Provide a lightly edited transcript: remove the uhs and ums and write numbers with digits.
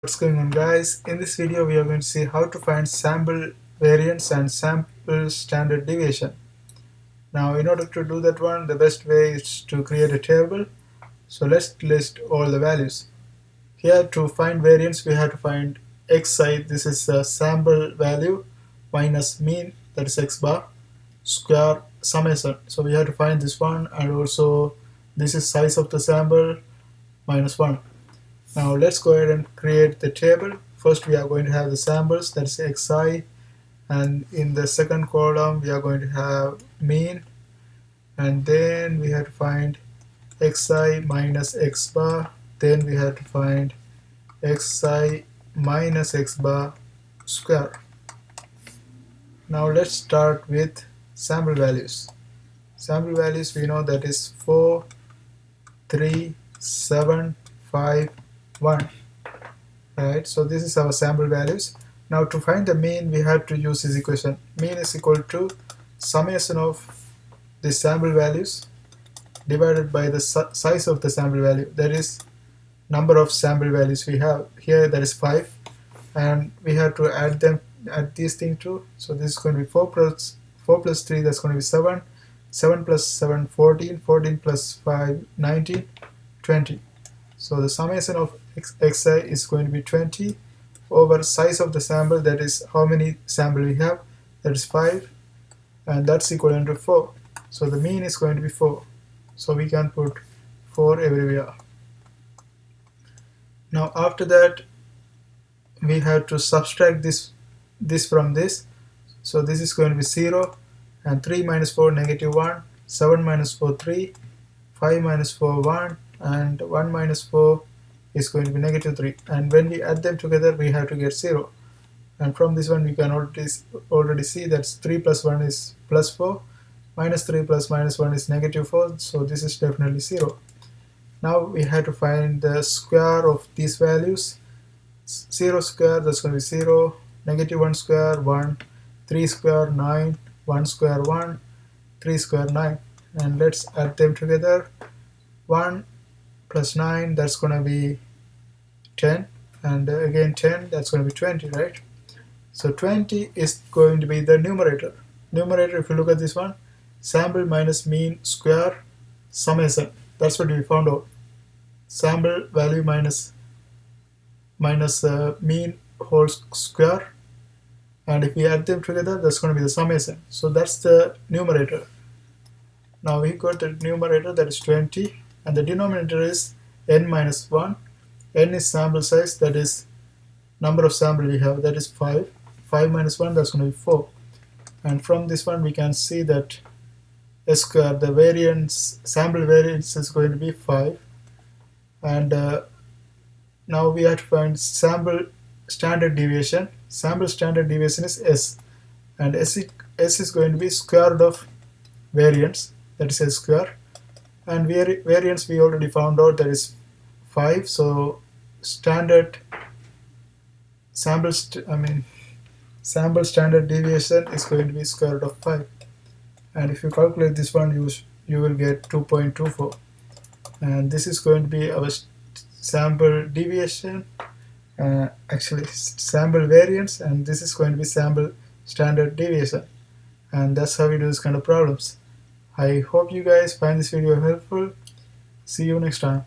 What's going on, guys? In this video we are going to see how to find sample variance and sample standard deviation. Now in order to do that one, the best way is to create a table. So let's list all the values. Here to find variance we have to find xi, this is the sample value, minus mean, that is x bar, square summation. So we have to find this one, and also this is size of the sample minus 1. Now let's go ahead and create the table. First we are going to have the samples, that's xi, and in the second column we are going to have mean, and then we have to find xi minus x bar, then we have to find xi minus x bar square. Now let's start with sample values. Sample values we know that is 4, 3, 7, 5, 1. Right, so this is our sample values. Now to find the mean we have to use this equation. Mean is equal to summation of the sample values divided by the size of the sample value, that is number of sample values we have. Here that is 5, and we have to add these things too. So this is going to be 4 plus 3, that's going to be 7, 7 plus 7 14, 14 plus 5 19, 20. So the summation of xi is going to be 20 over size of the sample, that is how many sample we have, that is 5, and that's equivalent to 4. So the mean is going to be 4. So we can put 4 everywhere. Now after that we have to subtract this from this. So this is going to be 0, and 3 minus 4 negative 1, 7 minus 4 3, 5 minus 4 1, and 1 minus 4 is going to be negative 3, and when we add them together we have to get 0, and from this one we can already see that 3 plus 1 is plus 4, minus 3 plus minus 1 is negative 4, so this is definitely 0. Now we have to find the square of these values. 0 square, that's going to be 0, negative 1 square 1, 3 square 9, 1 square 1, 3 square 9, and let's add them together. 1 plus 9, that's going to be 10, and again 10, that's going to be 20, right? So 20 is going to be the numerator. Numerator, if you look at this one, sample minus mean square summation, that's what we found out. Sample value minus mean whole square, and if we add them together that's going to be the summation. So that's the numerator. Now we got the numerator, that is 20, and the denominator is n minus 1. N is sample size, that is number of sample we have, that is 5. 5 minus 1, that's going to be 4. And from this one we can see that s square, the variance, sample variance is going to be 5. And now we have to find sample standard deviation. Sample standard deviation is s, and s is going to be square root of variance, that is s square, and variance we already found out, that is 5. So standard sample standard deviation is going to be square root of 5, and if you calculate this one you will get 2.24, and this is going to be our sample deviation, actually sample variance, and this is going to be sample standard deviation. And that's how we do this kind of problems. I hope you guys find this video helpful. See you next time.